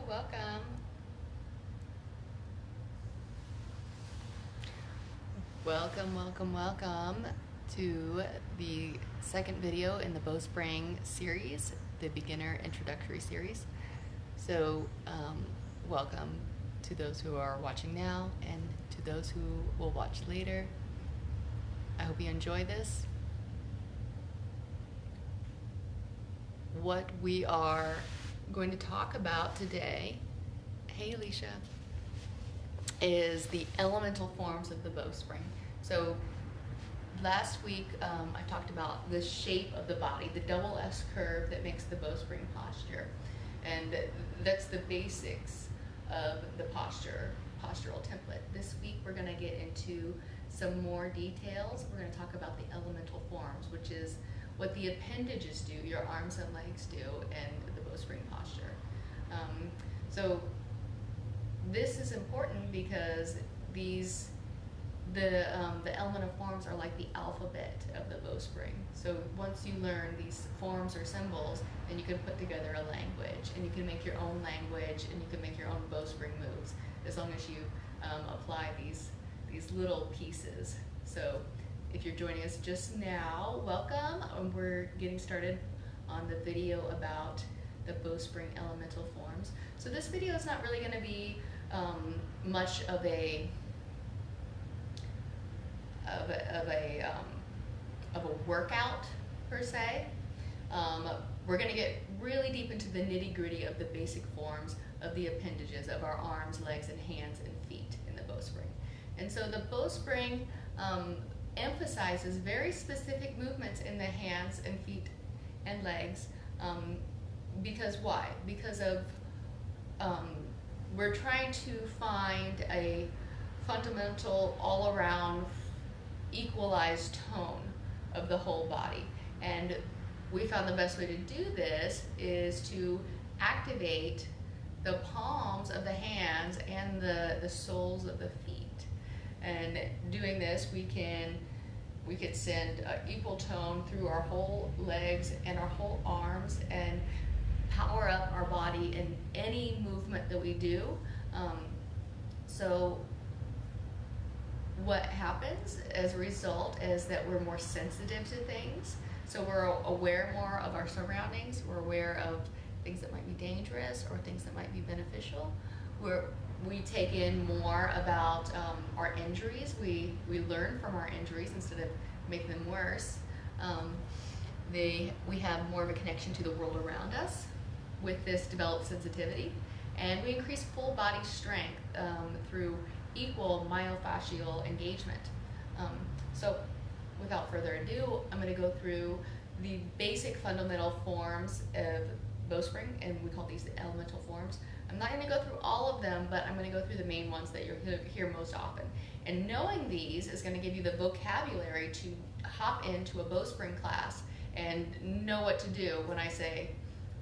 welcome. Welcome to the second video in the Bowspring series, the beginner introductory series. So welcome to those who are watching now and to those who will watch later. I hope you enjoy this. What we are going to talk about today, hey Alicia, is the elemental forms of the bowspring. So last week I talked about the shape of the body, the double S curve that makes the bowspring posture. And that's the basics of the postural template. This week we're going to get into some more details. We're going to talk about the elemental forms, which is what the appendages do, your arms and legs do, and the bowspring posture. So this is important because the elemental forms are like the alphabet of the bowspring. So once you learn these forms or symbols, then you can put together a language, and you can make your own language, and you can make your own bowspring moves as long as you apply these little pieces. So if you're joining us just now, welcome. We're getting started on the video about the bowspring elemental forms. So this video is not really going to be much of a workout per se. We're going to get really deep into the nitty-gritty of the basic forms of the appendages of our arms, legs, and hands and feet in the bowspring. And so the bowspring emphasizes very specific movements in the hands and feet and legs. Because why? Because of we're trying to find a fundamental, all-around, equalized tone of the whole body. And we found the best way to do this is to activate the palms of the hands and the soles of the feet. And doing this, we could send equal tone through our whole legs and our whole arms and power up our body in any movement that we do. So what happens as a result is that we're more sensitive to things. So we're aware more of our surroundings. We're aware of things that might be dangerous or things that might be beneficial. We take in more about our injuries. We learn from our injuries instead of making them worse. We have more of a connection to the world around us with this developed sensitivity. And we increase full body strength through equal myofascial engagement. So without further ado, I'm going to go through the basic fundamental forms of bowspring, and we call these the elemental forms. I'm not going to go through all of them, but I'm going to go through the main ones that you'll hear most often. And knowing these is going to give you the vocabulary to hop into a bowspring class and know what to do when I say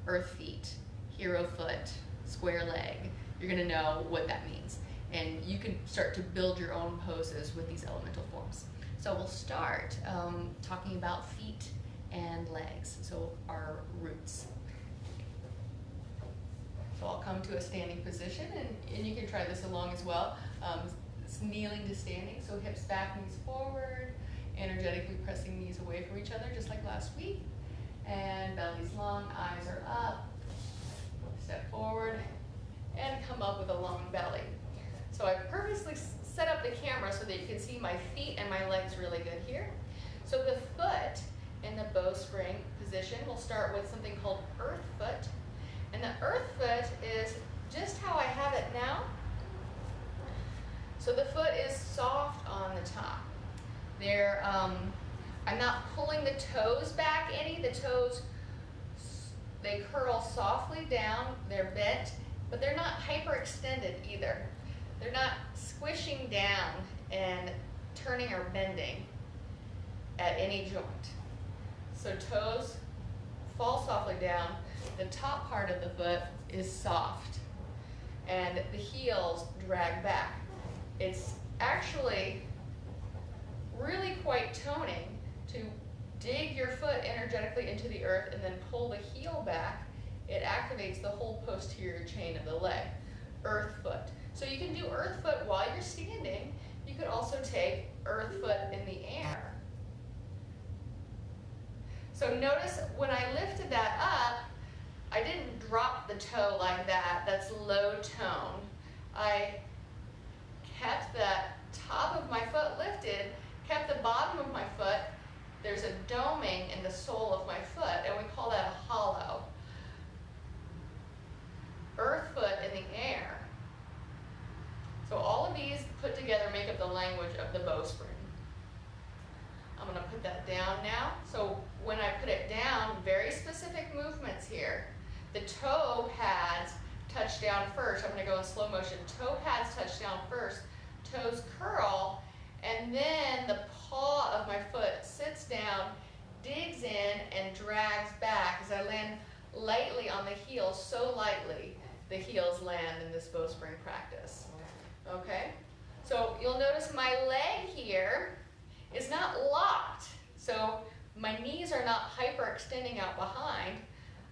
earth feet, hero foot, square leg. You're going to know what that means. And you can start to build your own poses with these elemental forms. So we'll start talking about feet and legs, so our roots. So I'll come to a standing position, and you can try this along as well. It's kneeling to standing, so hips back, knees forward, energetically pressing knees away from each other, just like last week. And belly's long, eyes are up. Step forward, and come up with a long belly. So I purposely set up the camera so that you can see my feet and my legs really good here. So the foot in the bowspring position, we'll start with something called earth foot. And the earth foot is just how I have it now. So the foot is soft on the top. I'm not pulling the toes back any. The toes, they curl softly down. They're bent, but they're not hyperextended either. They're not squishing down and turning or bending at any joint. So toes fall softly down. The top part of the foot is soft, and the heels drag back. It's actually really quite toning to dig your foot energetically into the earth and then pull the heel back it activates the whole posterior chain of the leg. Earth foot. So you can do earth foot while you're standing. You could also take earth foot in the air. So notice when I lifted that up, I didn't drop the toe like that. That's low tone. I kept that top of my foot lifted, kept the bottom of my foot. There's a doming in the sole of my foot, and we call that a hollow. Earth foot in the air. So all of these put together make up the language of the bowspring. I'm going to put that down now. So when I put it down, very specific movements here. The toe pads touch down first. I'm going to go in slow motion. Toe pads touch down first. Toes curl, and then the paw of my foot sits down, digs in, and drags back as I land lightly on the heels, so lightly the heels land in this bowspring practice. Okay? So you'll notice my leg here is not locked. So my knees are not hyperextending out behind.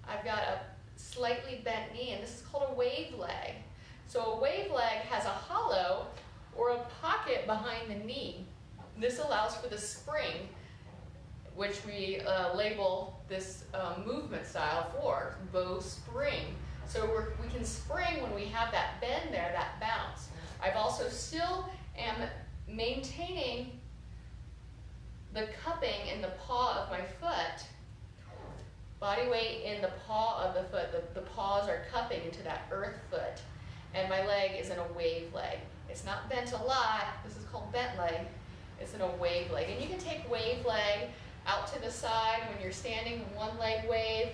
I've got a slightly bent knee, and this is called a wave leg. So a wave leg has a hollow or a pocket behind the knee. This allows for the spring, which we label this movement style for, bowspring. So we can spring when we have that bend there, that bounce. I've also still am maintaining the cupping in the paw of my foot. Body weight in the paw of the foot. The paws are cupping into that earth foot. And my leg is in a wave leg. It's not bent a lot. This is called bent leg. It's in a wave leg. And you can take wave leg out to the side when you're standing, one leg wave,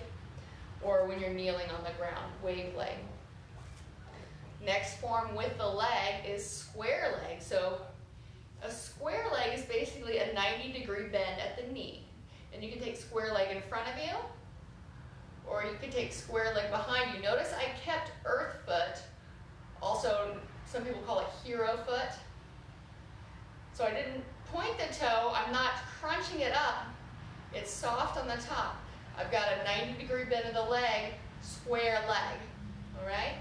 or when you're kneeling on the ground, wave leg. Next form with the leg is square leg. So a square leg is basically a 90-degree bend at the knee. And you can take square leg in front of you, or you can take square leg behind you. Notice I kept earth foot. Also, some people call it hero foot. So I didn't point the toe. I'm not crunching it up. It's soft on the top. I've got a 90-degree bend of the leg, square leg. All right?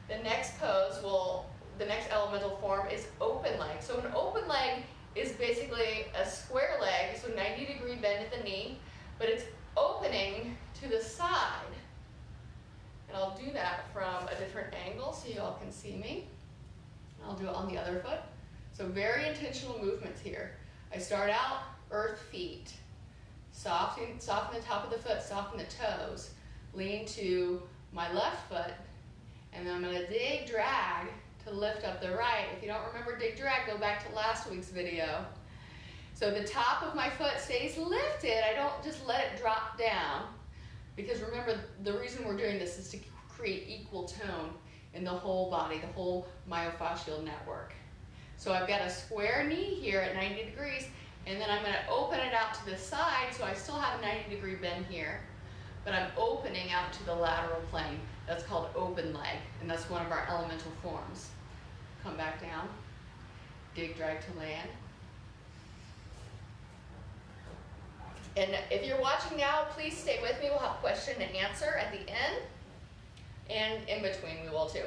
The next the next elemental form is open leg. So an open leg is basically a square leg, so 90-degree bend at the knee, but it's opening to the side. And I'll do that from a different angle so you all can see me. I'll do it on the other foot. So very intentional movements here. I start out earth feet. Soften the top of the foot, soften the toes. Lean to my left foot, and then I'm going to dig, drag to lift up the right. If you don't remember dig, drag, go back to last week's video. So the top of my foot stays lifted. I don't just let it drop down, because remember, the reason we're doing this is to create equal tone in the whole body, the whole myofascial network. So I've got a square knee here at 90 degrees, and then I'm going to open it out to the side, so I still have a 90-degree bend here, but I'm opening out to the lateral plane. That's called open leg, and that's one of our elemental forms. Come back down, dig, drag to land. And if you're watching now, please stay with me. We'll have question and answer at the end, and in between we will too.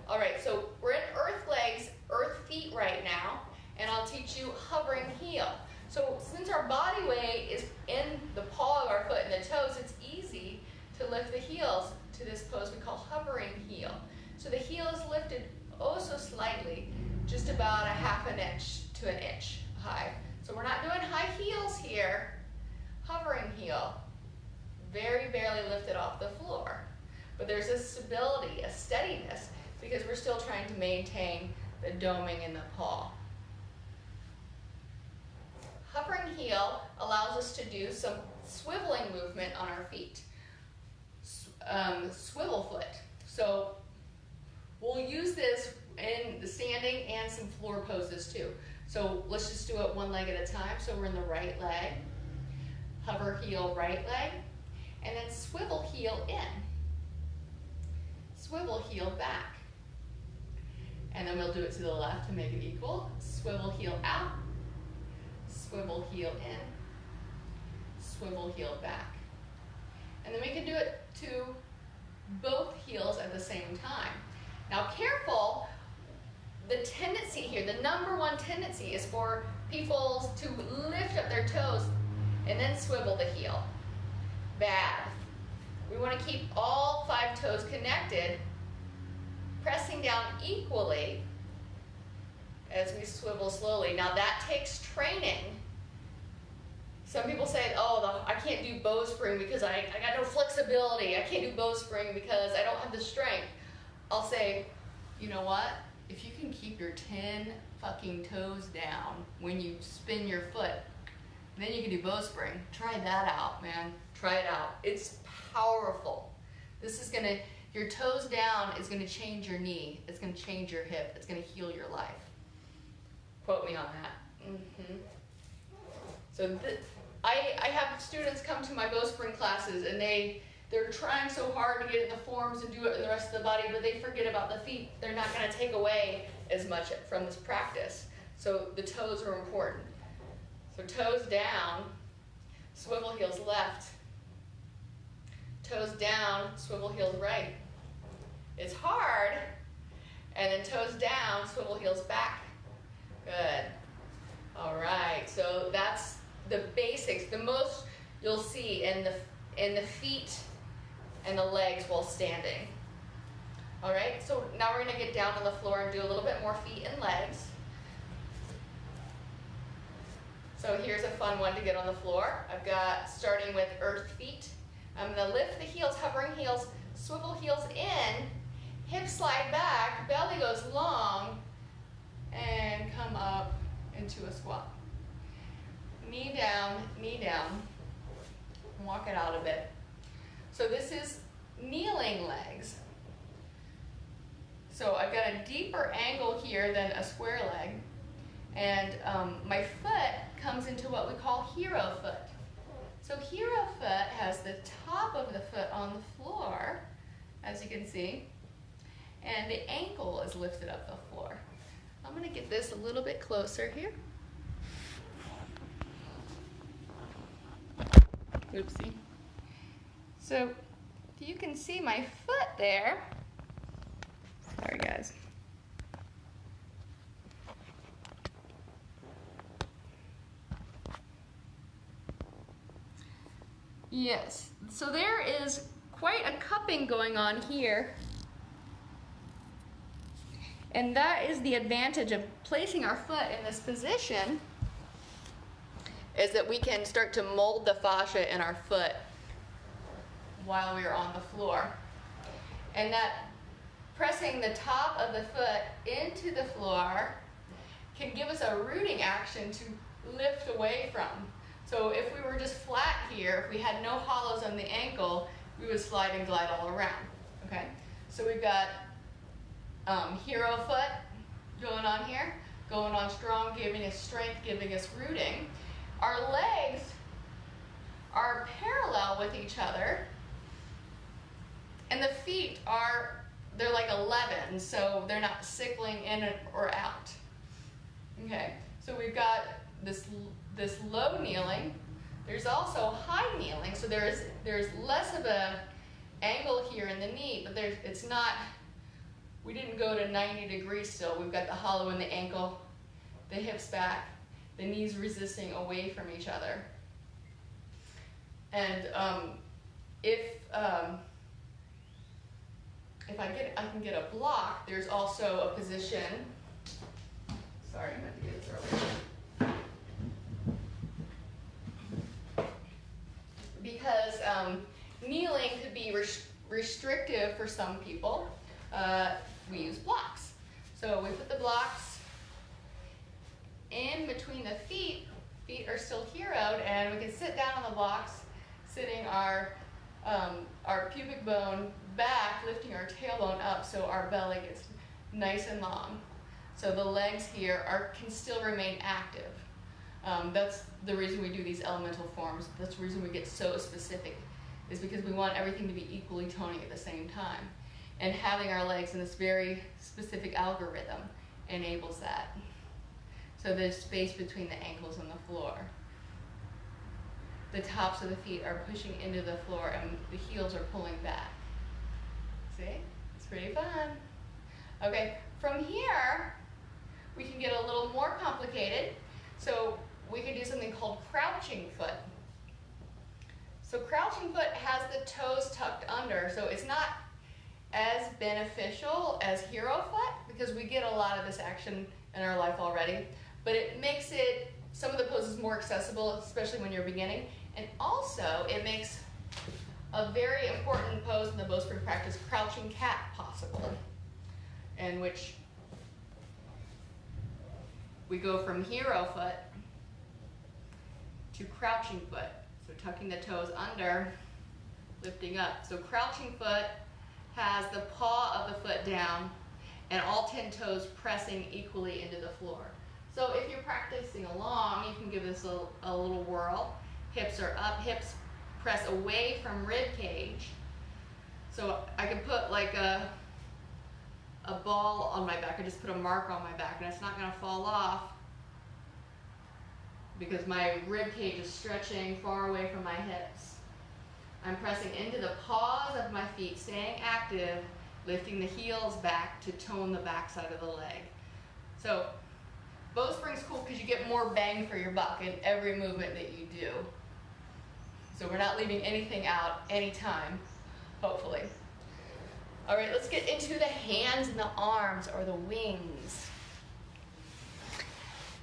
All right, so we're in earth legs, earth feet right now, and I'll teach you hovering heel. So since our body weight is in the paw of our foot and the toes, it's easy to lift the heels to this pose we call hovering heel. So the heel is lifted oh so slightly, just about a half an inch to an inch high. So we're not doing high heels here. Hovering heel, very barely lifted off the floor. But there's a stability, a steadiness, because we're still trying to maintain the doming in the paw. Hovering heel allows us to do some swiveling movement on our feet. Swivel foot. So we'll use this in the standing and some floor poses too. So let's just do it one leg at a time. So we're in the right leg. Hover heel, right leg. And then swivel heel in. Swivel heel back. And then we'll do it to the left to make it equal. Swivel heel out. Swivel heel in. Swivel heel back. And then we Now careful, the tendency here, the number one tendency is for people to lift up their toes and then swivel the heel. Bad. We want to keep all 5 toes connected, pressing down equally as we swivel slowly. Now that takes training. Some people say, oh, I can't do bowspring because I got no flexibility. I can't do bowspring because I don't have the strength. I'll say, you know what? If you can keep your 10 fucking toes down when you spin your foot, then you can do bowspring. Try that out, man. Try it out. It's powerful. This is gonna, your toes down is gonna change your knee. It's gonna change your hip. It's gonna heal your life. Quote me on that. So I have students come to my Bowspring classes and they're trying so hard to get in the forms and do it in the rest of the body, but they forget about the feet. They're not going to take away as much from this practice. So the toes are important. So toes down, swivel heels left. Toes down, swivel heels right. It's hard. And then toes down, swivel heels back. Good. All right, so that's the basics. The most you'll see in the feet and the legs while standing. All right, so now we're gonna get down on the floor and do a little bit more feet and legs. So here's a fun one to get on the floor. I've got, starting with earth feet. I'm gonna lift the heels, hovering heels, swivel heels in, hips slide back, belly goes long, and come up into a squat. Knee down, walk it out a bit. So this is kneeling legs. So I've got a deeper angle here than a square leg, and my foot comes into what we call hero foot. So hero foot has the top of the foot on the floor, as you can see, and the ankle is lifted up the floor. I'm gonna get this a little bit closer here. Oopsie. So you can see my foot there. Sorry guys. Yes, so there is quite a cupping going on here. And that is the advantage of placing our foot in this position, is that we can start to mold the fascia in our foot while we are on the floor. And that pressing the top of the foot into the floor can give us a rooting action to lift away from. So if we were just flat here, if we had no hollows on the ankle, we would slide and glide all around, okay? So we've got hero foot going on here, going on strong, giving us strength, giving us rooting. Our legs are parallel with each other, and the feet they're like 11, so they're not sickling in or out. Okay, so we've got this low kneeling. There's also high kneeling, so there's less of a angle here in the knee, but it's not, we didn't go to 90 degrees still. We've got the hollow in the ankle, the hips back, the knees resisting away from each other. And if I can get a block, there's also a position. Sorry, I meant to get it earlier. Because kneeling could be restrictive for some people. We use blocks. So we put the blocks in between the feet. Feet are still heroed, and we can sit down on the blocks, sitting our pubic bone back, lifting our tailbone up so our belly gets nice and long. So the legs here can still remain active. That's the reason we do these elemental forms. That's the reason we get so specific, is because we want everything to be equally toning at the same time. And having our legs in this very specific algorithm enables that. So there's space between the ankles and the floor. The tops of the feet are pushing into the floor and the heels are pulling back. See? It's pretty fun. Okay, from here, we can get a little more complicated. So we can do something called crouching foot. So crouching foot has the toes tucked under, so it's not as beneficial as hero foot because we get a lot of this action in our life already, but it makes it, some of the poses more accessible, especially when you're beginning, and also it makes a very important pose in the Bowspring practice, crouching cat, possible, in which we go from hero foot to crouching foot. So tucking the toes under, lifting up. So crouching foot has the paw of the foot down and all 10 toes pressing equally into the floor. So if you're practicing along, you can give this a little whirl. Hips are up, hips press away from rib cage. So I can put like a ball on my back, I just put a mark on my back and it's not gonna fall off because my rib cage is stretching far away from my hips. I'm pressing into the paws of my feet, staying active, lifting the heels back to tone the backside of the leg. So Bowspring's cool because you get more bang for your buck in every movement that you do. So we're not leaving anything out anytime, hopefully. All right, let's get into the hands and the arms, or the wings.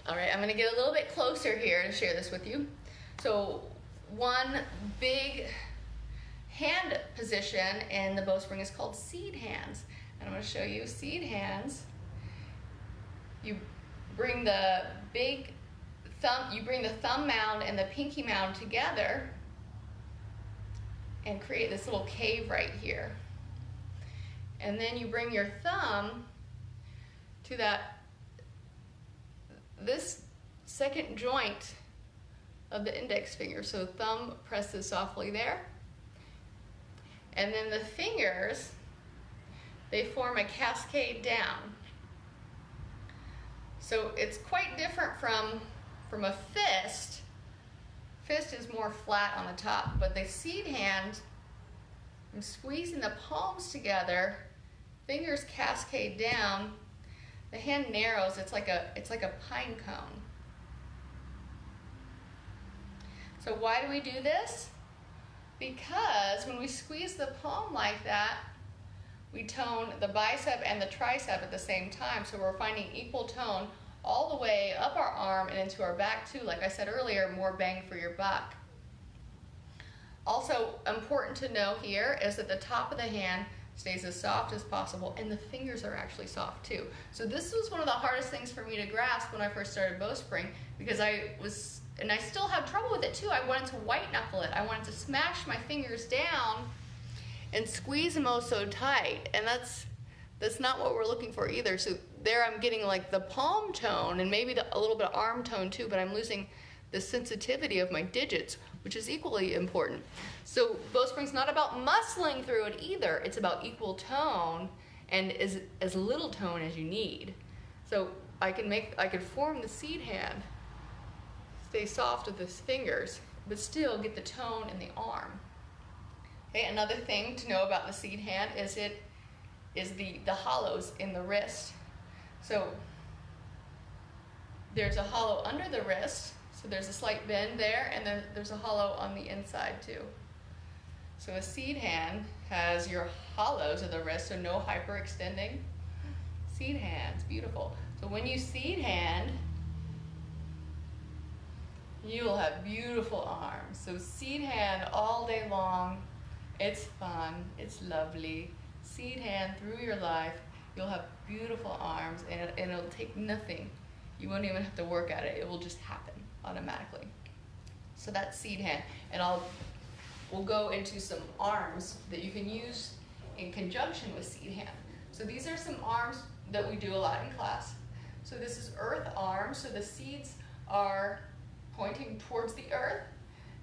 All right, I'm gonna get a little bit closer here to share this with you. So one big hand position in the Bowspring is called seed hands. And I'm gonna show you seed hands. You bring the thumb mound and the pinky mound together and create this little cave right here. And then you bring your thumb to this second joint of the index finger. So thumb presses softly there. And then the fingers, they form a cascade down. So it's quite different from a fist. Fist is more flat on the top, but the seed hand, I'm squeezing the palms together, fingers cascade down, the hand narrows, it's like a pine cone. So why do we do this? Because when we squeeze the palm like that, we tone the bicep and the tricep at the same time, so we're finding equal tone all the way up our arm and into our back too. Like I said earlier, more bang for your buck. Also important to know here is that the top of the hand stays as soft as possible, and the fingers are actually soft too. So this was one of the hardest things for me to grasp when I first started Bowspring, because I still have trouble with it too. I wanted to white knuckle it. I wanted to smash my fingers down and squeeze them oh so tight, and that's not what we're looking for either. So there I'm getting like the palm tone and maybe a little bit of arm tone too, but I'm losing the sensitivity of my digits, which is equally important. So Bowspring's not about muscling through it either. It's about equal tone and as little tone as you need. So I could form the seed hand, stay soft with the fingers, but still get the tone in the arm. Okay, another thing to know about the seed hand is the hollows in the wrist. So there's a hollow under the wrist, so there's a slight bend there, and then there's a hollow on the inside too. So a seed hand has your hollows of the wrist, so no hyperextending. Seed hands, beautiful. So when you seed hand, you will have beautiful arms. So seed hand all day long. It's fun, it's lovely. Seed hand through your life. You'll have beautiful arms, and it'll take nothing. You won't even have to work at it. It will just happen automatically. So that's seed hand. And we'll go into some arms that you can use in conjunction with seed hand. So these are some arms that we do a lot in class. So this is earth arms. So the seeds are pointing towards the earth,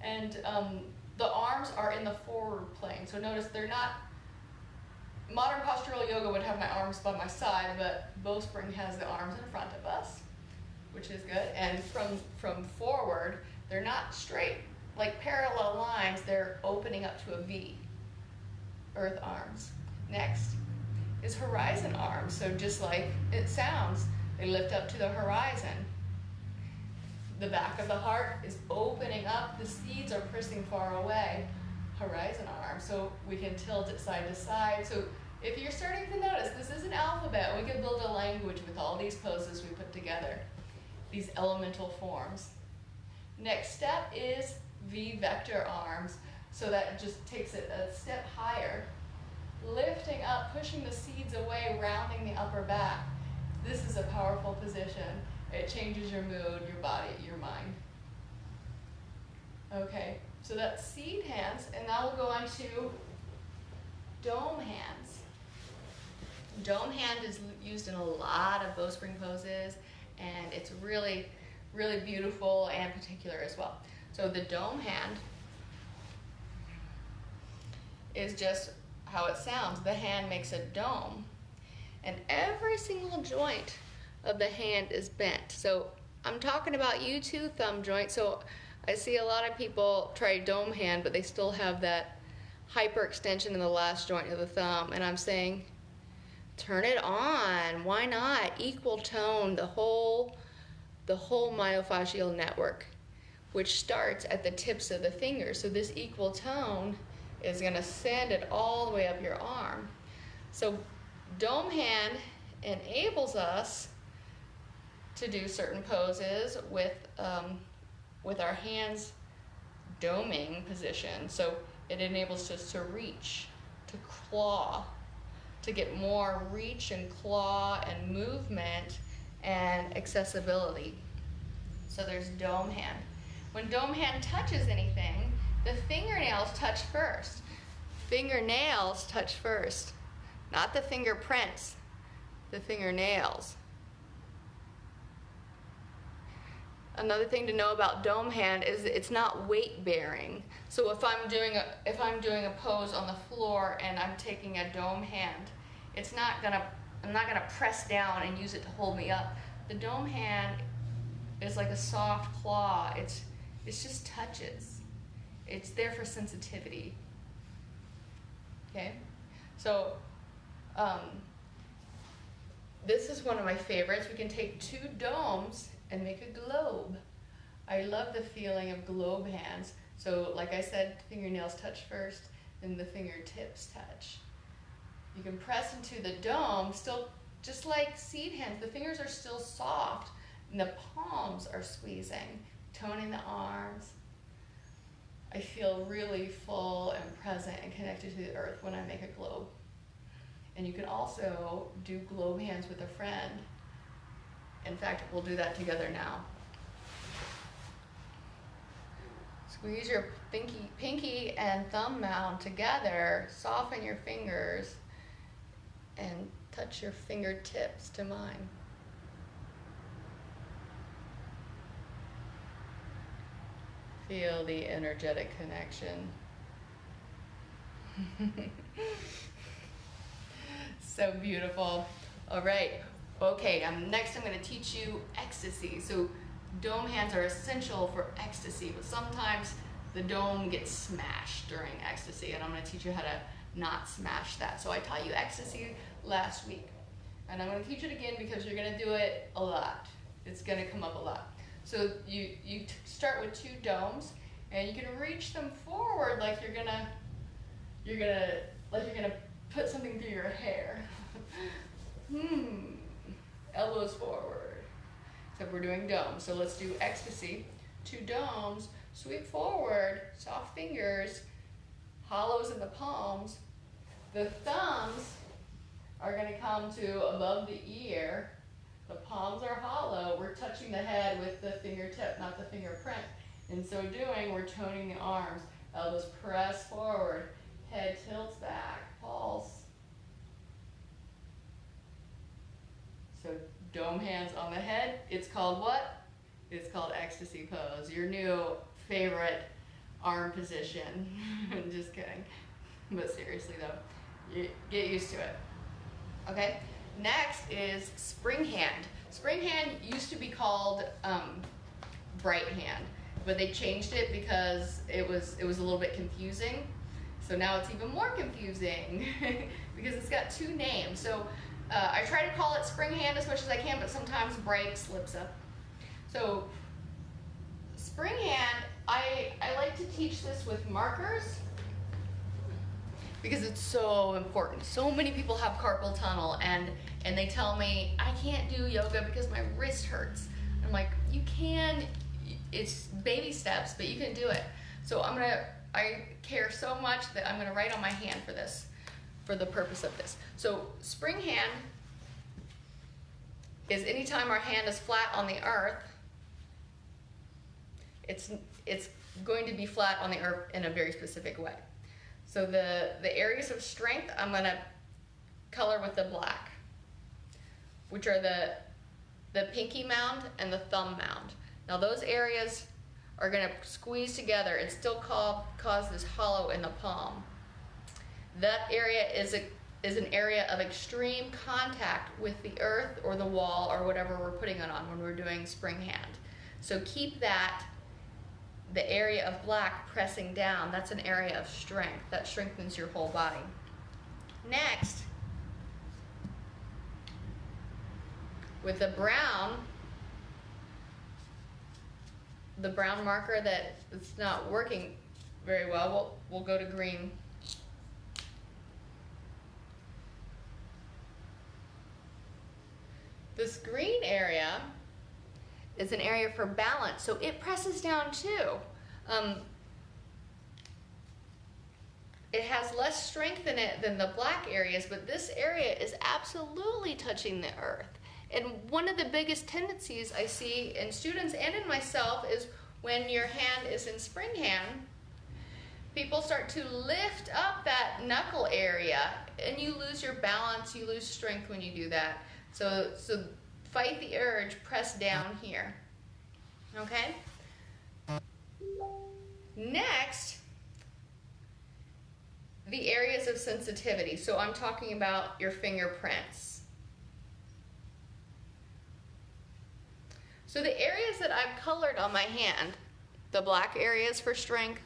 and the arms are in the forward plane. So notice they're not, modern postural yoga would have my arms by my side, but Bowspring has the arms in front of us, which is good. And from forward, they're not straight, like parallel lines, they're opening up to a V. Earth arms. Next, is horizon arms. So just like it sounds, they lift up to the horizon. The back of the heart is opening up. The seeds are pressing far away. Horizon arm. So we can tilt it side to side. So if you're starting to notice, this is an alphabet. We can build a language with all these poses we put together, these elemental forms. Next step is V vector arms. So that just takes it a step higher, lifting up, pushing the seeds away, rounding the upper back. This is a powerful position. It changes your mood, your body, your mind. Okay, so that's seed hands, and now we'll go on to dome hands. Dome hand is used in a lot of Bowspring poses, and it's really, really beautiful and particular as well. So the dome hand is just how it sounds. The hand makes a dome, and every single joint of the hand is bent. So I'm talking about you too, thumb joint. So I see a lot of people try dome hand, but they still have that hyperextension in the last joint of the thumb, and I'm saying, turn it on. Why not? Equal tone the whole myofascial network, which starts at the tips of the fingers. So this equal tone is going to send it all the way up your arm. So dome hand enables us to do certain poses with our hands doming position. So it enables us to reach, to claw, to get more reach and claw and movement and accessibility. So there's dome hand. When dome hand touches anything, the fingernails touch first. Fingernails touch first, not the fingerprints, the fingernails. Another thing to know about dome hand is it's not weight bearing. So if I'm doing a pose on the floor and I'm taking a dome hand, I'm not gonna press down and use it to hold me up. The dome hand is like a soft claw. It's just touches. It's there for sensitivity. Okay, so this is one of my favorites. We can take two domes and make a globe. I love the feeling of globe hands. So like I said, fingernails touch first, then the fingertips touch. You can press into the dome, still just like seed hands. The fingers are still soft, and the palms are squeezing, toning the arms. I feel really full and present and connected to the earth when I make a globe. And you can also do globe hands with a friend. In fact, we'll do that together now. Squeeze your pinky and thumb mound together, soften your fingers, and touch your fingertips to mine. Feel the energetic connection. So beautiful. All right. Okay, next I'm going to teach you ecstasy. So dome hands are essential for ecstasy, but sometimes the dome gets smashed during ecstasy, and I'm going to teach you how to not smash that. So I taught you ecstasy last week, and I'm going to teach it again because you're going to do it a lot. It's going to come up a lot. So you start with two domes, and you can reach them forward like you're gonna put something through your hair. Elbows forward. Except we're doing domes. So let's do ecstasy. Two domes, sweep forward, soft fingers, hollows in the palms. The thumbs are going to come to above the ear. The palms are hollow. We're touching the head with the fingertip, not the fingerprint. In so doing, we're toning the arms. Elbows press forward. Head tilts back. Pulse. So dome hands on the head. It's called what? It's called Ecstasy Pose. Your new favorite arm position. Just kidding. But seriously though, you get used to it. Okay? Next is spring hand. Spring hand used to be called bright hand, but they changed it because it was a little bit confusing. So now it's even more confusing because it's got two names. So I try to call it spring hand as much as I can, but sometimes break, slips up. So spring hand, I like to teach this with markers because it's so important. So many people have carpal tunnel and they tell me, I can't do yoga because my wrist hurts. I'm like, you can, it's baby steps, but you can do it. So I care so much that I'm gonna write on my hand for this, for the purpose of this. So spring hand is anytime our hand is flat on the earth, it's going to be flat on the earth in a very specific way. So the areas of strength, I'm gonna color with the black, which are the pinky mound and the thumb mound. Now those areas are gonna squeeze together and still cause this hollow in the palm. That area is an area of extreme contact with the earth or the wall or whatever we're putting it on when we're doing spring hand. So keep that, the area of black pressing down, that's an area of strength. That strengthens your whole body. Next, with the brown marker that it's not working very well, we'll go to green. This green area is an area for balance, so it presses down too. It has less strength in it than the black areas, but this area is absolutely touching the earth. And one of the biggest tendencies I see in students and in myself is when your hand is in spring hand, people start to lift up that knuckle area and you lose your balance, you lose strength when you do that. So fight the urge, press down here, okay? Next, the areas of sensitivity. So I'm talking about your fingerprints. So the areas that I've colored on my hand, the black areas for strength,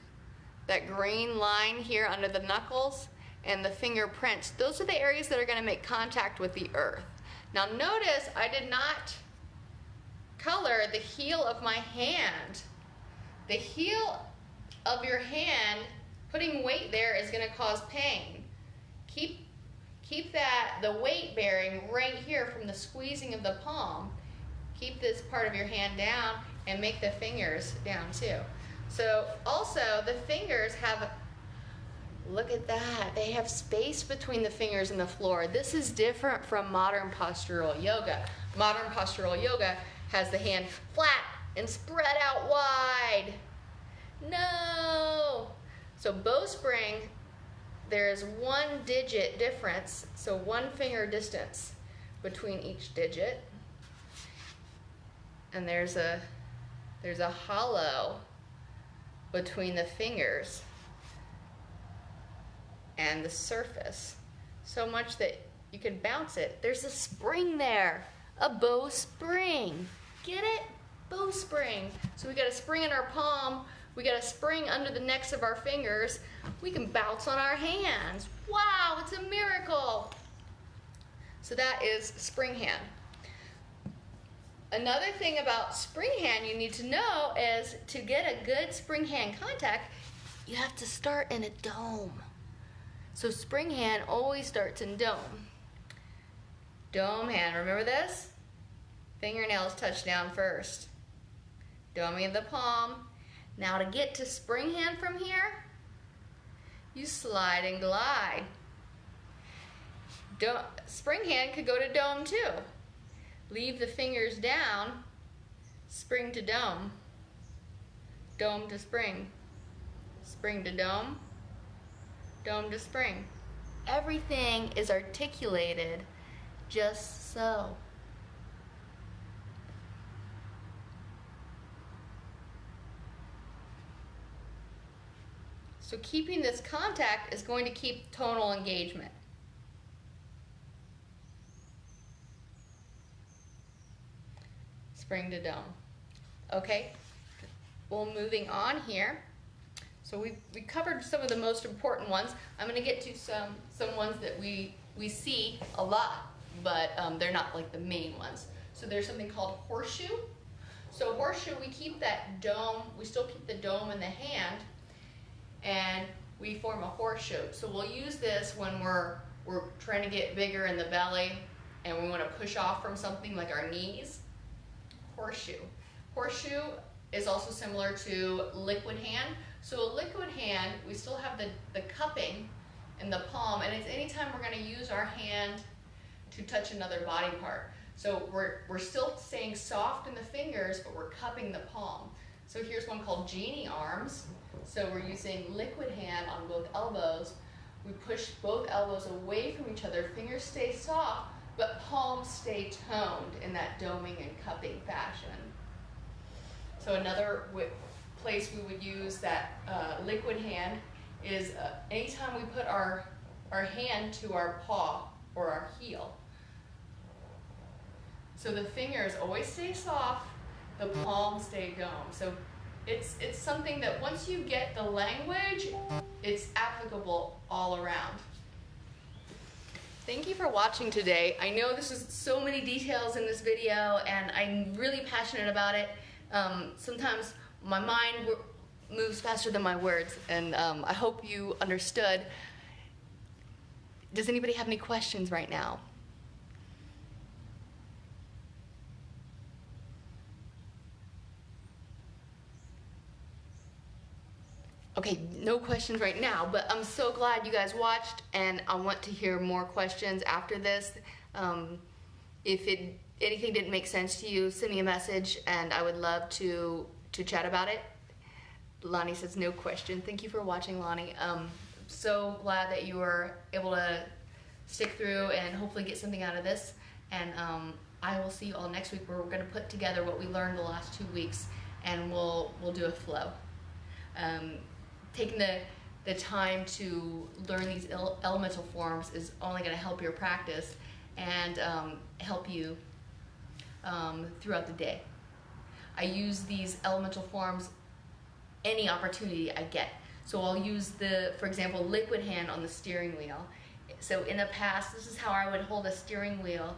that green line here under the knuckles, and the fingerprints, those are the areas that are gonna make contact with the earth. Now notice I did not color the heel of my hand. The heel of your hand, putting weight there is gonna cause pain. Keep the weight bearing right here from the squeezing of the palm. Keep this part of your hand down and make the fingers down too. So also the fingers have, look at that, they have space between the fingers and the floor. This is different from modern postural yoga. Modern postural yoga has the hand flat and spread out wide. No! So Bowspring, there's 1 digit difference, so 1 finger distance between each digit. And there's a hollow between the fingers and the surface, so much that you can bounce it. There's a spring there, a bowspring. Get it? Bowspring. So we got a spring in our palm, we got a spring under the necks of our fingers. We can bounce on our hands. Wow, it's a miracle. So that is spring hand. Another thing about spring hand you need to know is to get a good spring hand contact, you have to start in a dome. So spring hand always starts in dome. Dome hand, remember this? Fingernails touch down first. Doming of the palm. Now to get to spring hand from here, you slide and glide. Spring hand could go to dome too. Leave the fingers down, spring to dome, dome to spring, spring to dome, dome to spring. Everything is articulated just so. So keeping this contact is going to keep tonal engagement. Spring to dome. Okay, well, moving on here. So we covered some of the most important ones. I'm going to get to some ones that we see a lot, but they're not like the main ones. So there's something called horseshoe. So horseshoe, we keep that dome, we still keep the dome in the hand, and we form a horseshoe. So we'll use this when we're trying to get bigger in the belly and we want to push off from something like our knees. Horseshoe. Horseshoe is also similar to liquid hand. So a liquid hand, we still have the cupping in the palm, and it's anytime we're going to use our hand to touch another body part. So we're still staying soft in the fingers, but we're cupping the palm. So here's one called genie arms. So we're using liquid hand on both elbows. We push both elbows away from each other, fingers stay soft, but palms stay toned in that doming and cupping fashion. So another place we would use that liquid hand is anytime we put our hand to our paw or our heel. So the fingers always stay soft, the palms stay domed. So it's something that once you get the language, it's applicable all around. Thank you for watching today. I know this is so many details in this video, and I'm really passionate about it. Sometimes my mind moves faster than my words, and I hope you understood. Does anybody have any questions right now? Okay, no questions right now, but I'm so glad you guys watched, and I want to hear more questions after this. If anything didn't make sense to you, send me a message, and I would love to chat about it. Lonnie says no question. Thank you for watching, Lonnie. So glad that you were able to stick through and hopefully get something out of this. And I will see you all next week, where we're going to put together what we learned the last 2 weeks, and we'll do a flow. Taking the time to learn these elemental forms is only going to help your practice and help you throughout the day. I use these elemental forms any opportunity I get. So I'll use for example, liquid hand on the steering wheel. So in the past, this is how I would hold a steering wheel.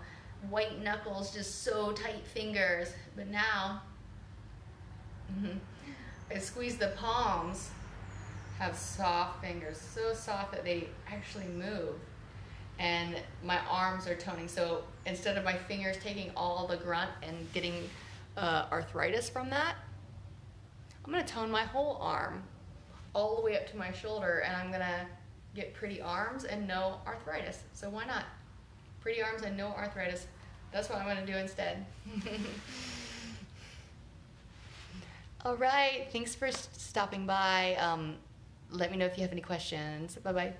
White knuckles, just so tight fingers. But now, I squeeze the palms, have soft fingers, so soft that they actually move. And my arms are toning. So instead of my fingers taking all the grunt and getting arthritis from that, I'm gonna tone my whole arm all the way up to my shoulder, and I'm gonna get pretty arms and no arthritis. So why not? Pretty arms and no arthritis. That's what I'm gonna do instead. All right, thanks for stopping by. Let me know if you have any questions. Bye-bye.